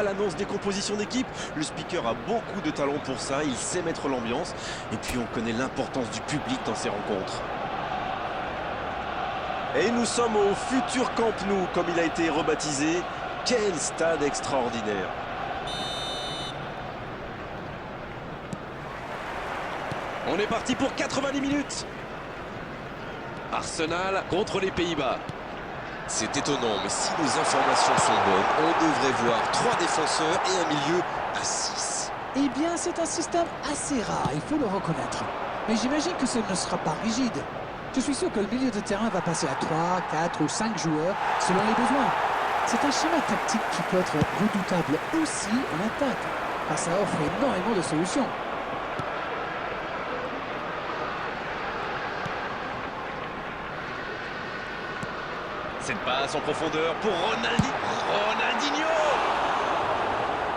À l'annonce des compositions d'équipe, le speaker a beaucoup de talent pour ça, il sait mettre l'ambiance et puis on connaît l'importance du public dans ces rencontres. Et nous sommes au futur Camp Nou, comme il a été rebaptisé. Quel stade extraordinaire! On est parti pour 90 minutes. Arsenal contre les Pays-Bas. C'est étonnant, mais si nos informations sont bonnes, on devrait voir 3 défenseurs et un milieu à 6. Eh bien, c'est un système assez rare, il faut le reconnaître. Mais j'imagine que ce ne sera pas rigide. Je suis sûr que le milieu de terrain va passer à 3, 4 ou 5 joueurs selon les besoins. C'est un schéma tactique qui peut être redoutable aussi en attaque, car ça offre énormément de solutions. Cette passe en profondeur pour Ronaldinho.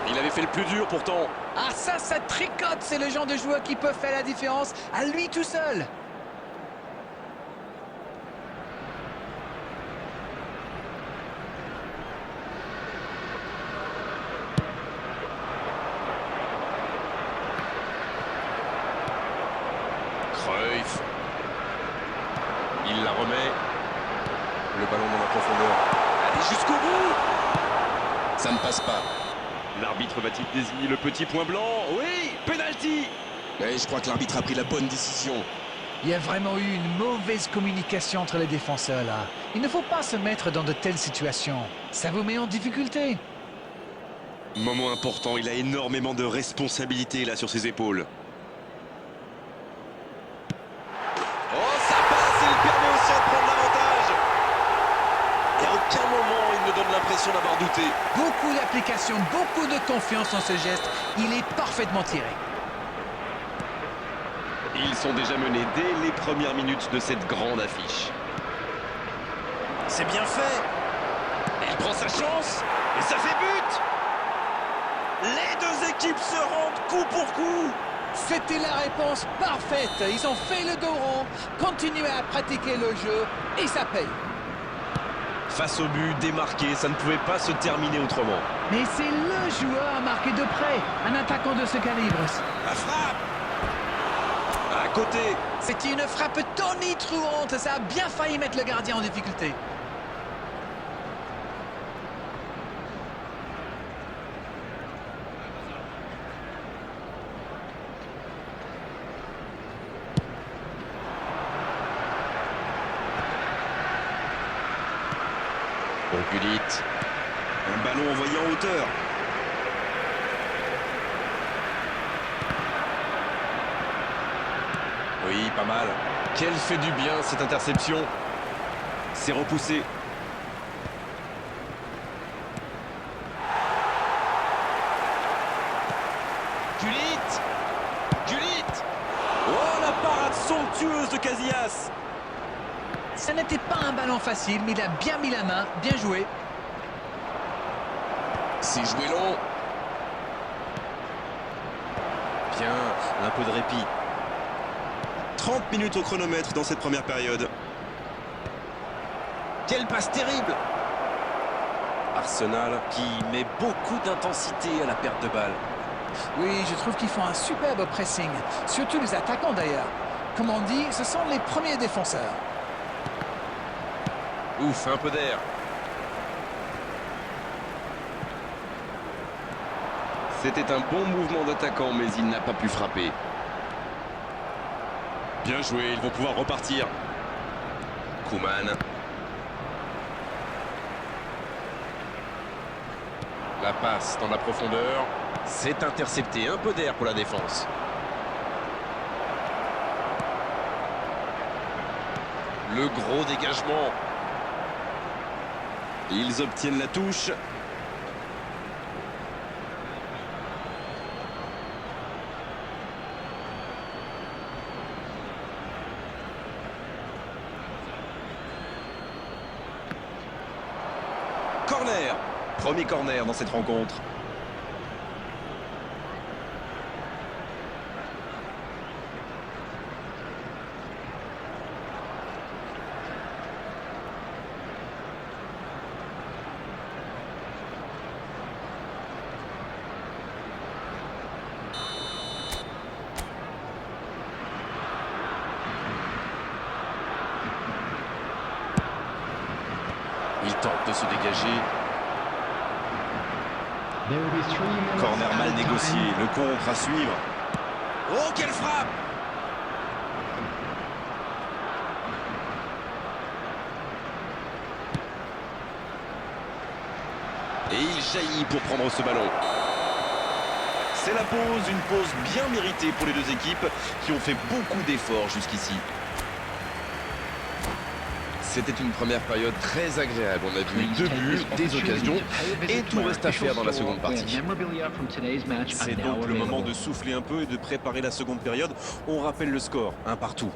Il avait fait le plus dur pourtant. Ah ça tricote, c'est le genre de joueur qui peut faire la différence à lui tout seul. Cruyff. Il la remet. Le ballon dans la profondeur. Allez jusqu'au bout. Ça ne passe pas. L'arbitre va-t-il désigner le petit point blanc? Oui, penalty. Et je crois que l'arbitre a pris la bonne décision. Il y a vraiment eu une mauvaise communication entre les défenseurs là. Il ne faut pas se mettre dans de telles situations. Ça vous met en difficulté. Moment important, il a énormément de responsabilités là sur ses épaules. Oh, ça passe et il permet au centre de prendre l'avantage. Et à aucun moment il ne donne l'impression d'avoir douté. Beaucoup d'application, beaucoup de confiance dans ce geste. Il est parfaitement tiré. Ils sont déjà menés dès les premières minutes de cette grande affiche. C'est bien fait. Il prend sa chance et ça fait but. Les deux équipes se rendent coup pour coup. C'était la réponse parfaite. Ils ont fait le dos rond, continué à pratiquer le jeu et ça paye. Face au but démarqué, ça ne pouvait pas se terminer autrement. Mais c'est le joueur à marquer de près, un attaquant de ce calibre. La frappe. À côté. C'était une frappe tonitruante, ça a bien failli mettre le gardien en difficulté. Gullit. Un ballon envoyé en hauteur. Oui, pas mal. Quelle fait du bien cette interception. C'est repoussé. Gullit. Oh, la parade somptueuse de Casillas. Ça n'était pas un ballon facile, mais il a bien mis la main, bien joué. C'est joué long. Bien, un peu de répit. 30 minutes au chronomètre dans cette première période. Quelle passe terrible! Arsenal qui met beaucoup d'intensité à la perte de balle. Oui, je trouve qu'ils font un superbe pressing, surtout les attaquants d'ailleurs. Comme on dit, ce sont les premiers défenseurs. Ouf, un peu d'air. C'était un bon mouvement d'attaquant, mais il n'a pas pu frapper. Bien joué, ils vont pouvoir repartir. Koeman. La passe dans la profondeur. C'est intercepté, un peu d'air pour la défense. Le gros dégagement. Ils obtiennent la touche. Corner. Premier corner dans cette rencontre. tente de se dégager. Corner mal négocié, le contre à suivre. Oh, quelle frappe! Et il jaillit pour prendre ce ballon. C'est la pause, une pause bien méritée pour les deux équipes qui ont fait beaucoup d'efforts jusqu'ici. C'était une première période très agréable. On a vu 2 buts, des occasions et tout reste à faire dans la seconde partie. C'est donc le moment de souffler un peu et de préparer la seconde période. On rappelle le score, 1-1.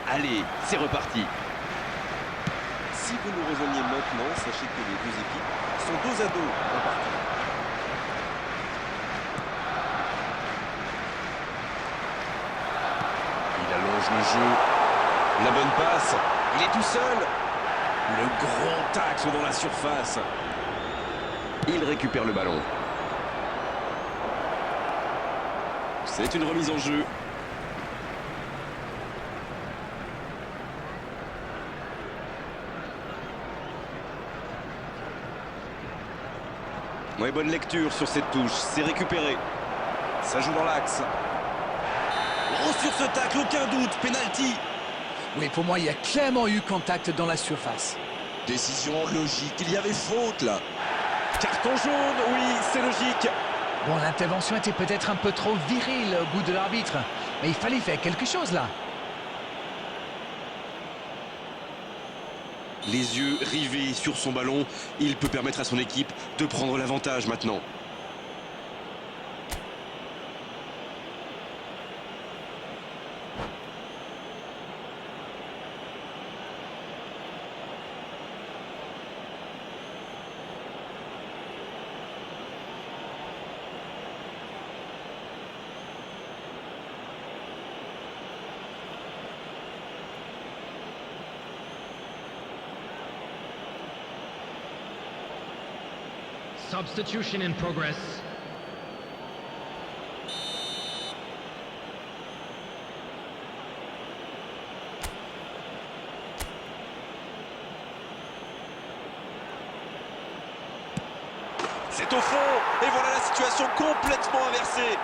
Allez, c'est reparti. Si vous nous rejoignez maintenant, sachez que les deux équipes sont dos à dos en partie. Il allonge le jeu. La bonne passe. Il est tout seul. Le gros tacle dans la surface. Il récupère le ballon. C'est une remise en jeu. Ouais, bonne lecture sur cette touche. C'est récupéré. Ça joue dans l'axe. Oh, sur ce tacle, aucun doute. Penalty. Oui, pour moi, il y a clairement eu contact dans la surface. Décision logique, il y avait faute là. Carton jaune, oui, c'est logique. Bon, l'intervention était peut-être un peu trop virile au goût de l'arbitre, mais il fallait faire quelque chose là. Les yeux rivés sur son ballon, il peut permettre à son équipe de prendre l'avantage maintenant. Substitution in progress. C'est au fond, et voilà la situation complètement inversée.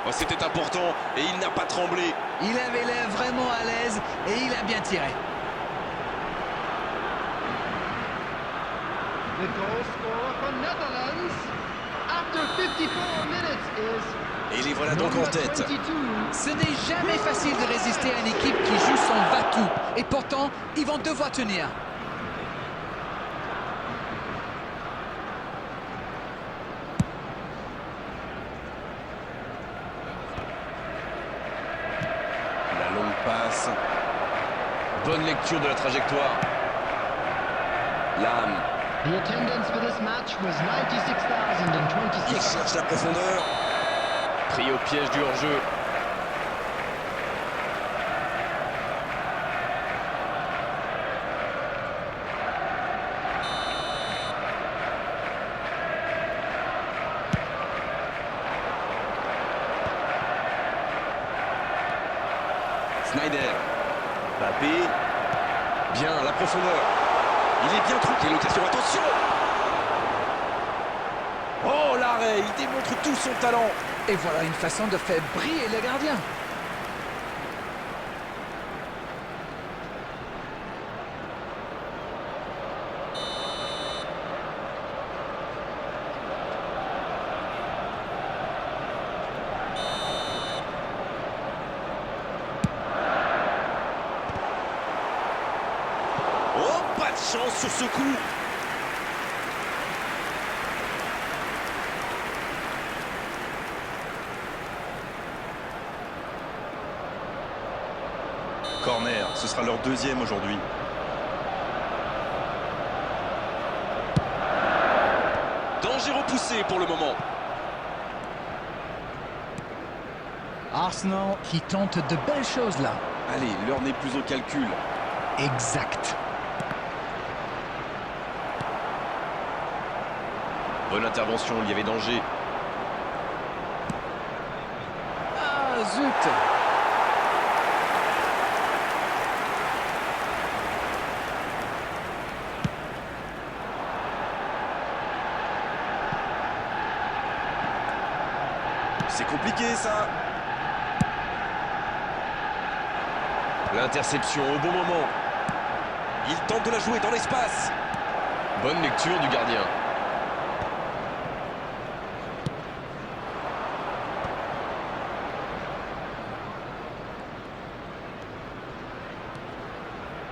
Oh, c'était important, et il n'a pas tremblé. Il avait l'air vraiment à l'aise et il a bien tiré. The goal scorer for Netherlands after 54 minutes is Et les voilà donc en tête. 22. Ce n'est jamais facile de résister à une équipe qui joue son va-tout. Et pourtant, ils vont devoir tenir. La longue passe. Bonne lecture de la trajectoire. Lame. The attendance for this match was Il 96,026. cherche la profondeur. Pris au piège du hors-jeu. Snyder. Mbappé. Bien, la profondeur. Il est bien truqué, l'occasion. Attention! Oh, l'arrêt! Il démontre tout son talent. Et voilà une façon de faire briller le gardien. Pas de chance sur ce coup. Corner, ce sera leur deuxième aujourd'hui. Danger repoussé pour le moment. Arsenal qui tente de belles choses là. Allez, l'heure n'est plus au calcul. Exact. Bonne intervention, il y avait danger. Ah, zut! C'est compliqué ça. L'interception au bon moment. Il tente de la jouer dans l'espace. Bonne lecture du gardien.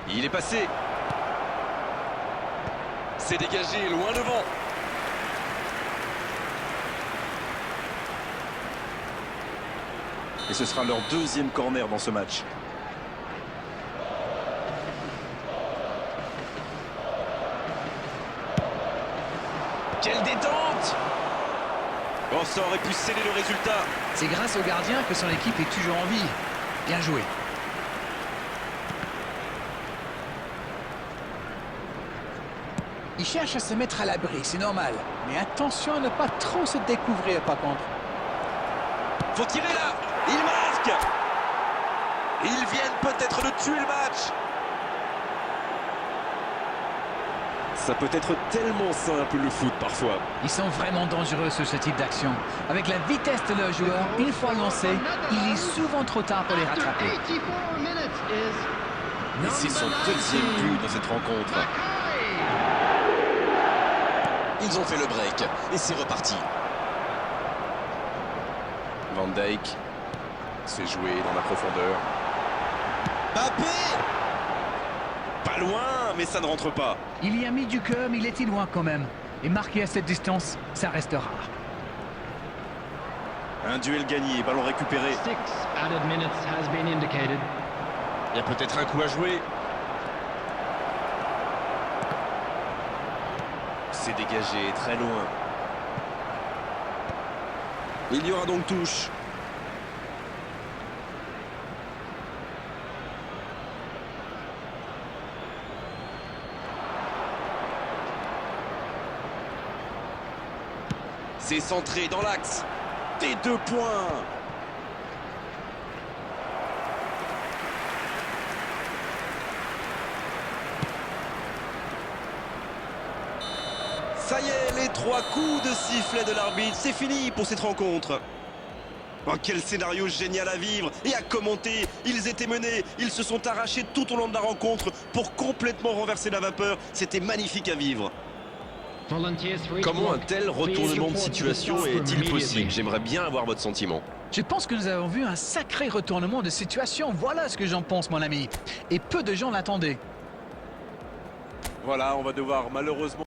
Il est passé. C'est dégagé loin devant. Et ce sera leur deuxième corner dans ce match. Quelle détente! Oh, ça aurait pu sceller le résultat. C'est grâce au gardien que son équipe est toujours en vie. Bien joué. Il cherche à se mettre à l'abri, c'est normal. Mais attention à ne pas trop se découvrir par contre. Faut tirer là. Il marque. Ils viennent peut-être de tuer le match. Ça peut être tellement simple le foot parfois. Ils sont vraiment dangereux sur ce type d'action. Avec la vitesse de leurs joueurs, une fois lancés, il est souvent trop tard pour les rattraper. After 84 minutes is Et c'est son deuxième but dans cette rencontre. Ils ont fait le break et c'est reparti. Van Dijk. C'est joué dans la profondeur. Mbappé. Pas loin, mais ça ne rentre pas. Il y a mis du cœur, mais il était loin quand même. Et marqué à cette distance, ça reste rare. Un duel gagné, ballon récupéré. 6 added minutes has been indicated. Il y a peut-être un coup à jouer. C'est dégagé, très loin. Il y aura donc touche. C'est centré dans l'axe. Des 2 points. Ça y est, les 3 coups de sifflet de l'arbitre, c'est fini pour cette rencontre. Oh, quel scénario génial à vivre et à commenter. Ils étaient menés, ils se sont arrachés tout au long de la rencontre pour complètement renverser la vapeur. C'était magnifique à vivre. Comment un tel retournement de situation est-il possible? J'aimerais bien avoir votre sentiment. Je pense que nous avons vu un sacré retournement de situation. Voilà ce que j'en pense, mon ami. Et peu de gens l'attendaient. Voilà, on va devoir malheureusement...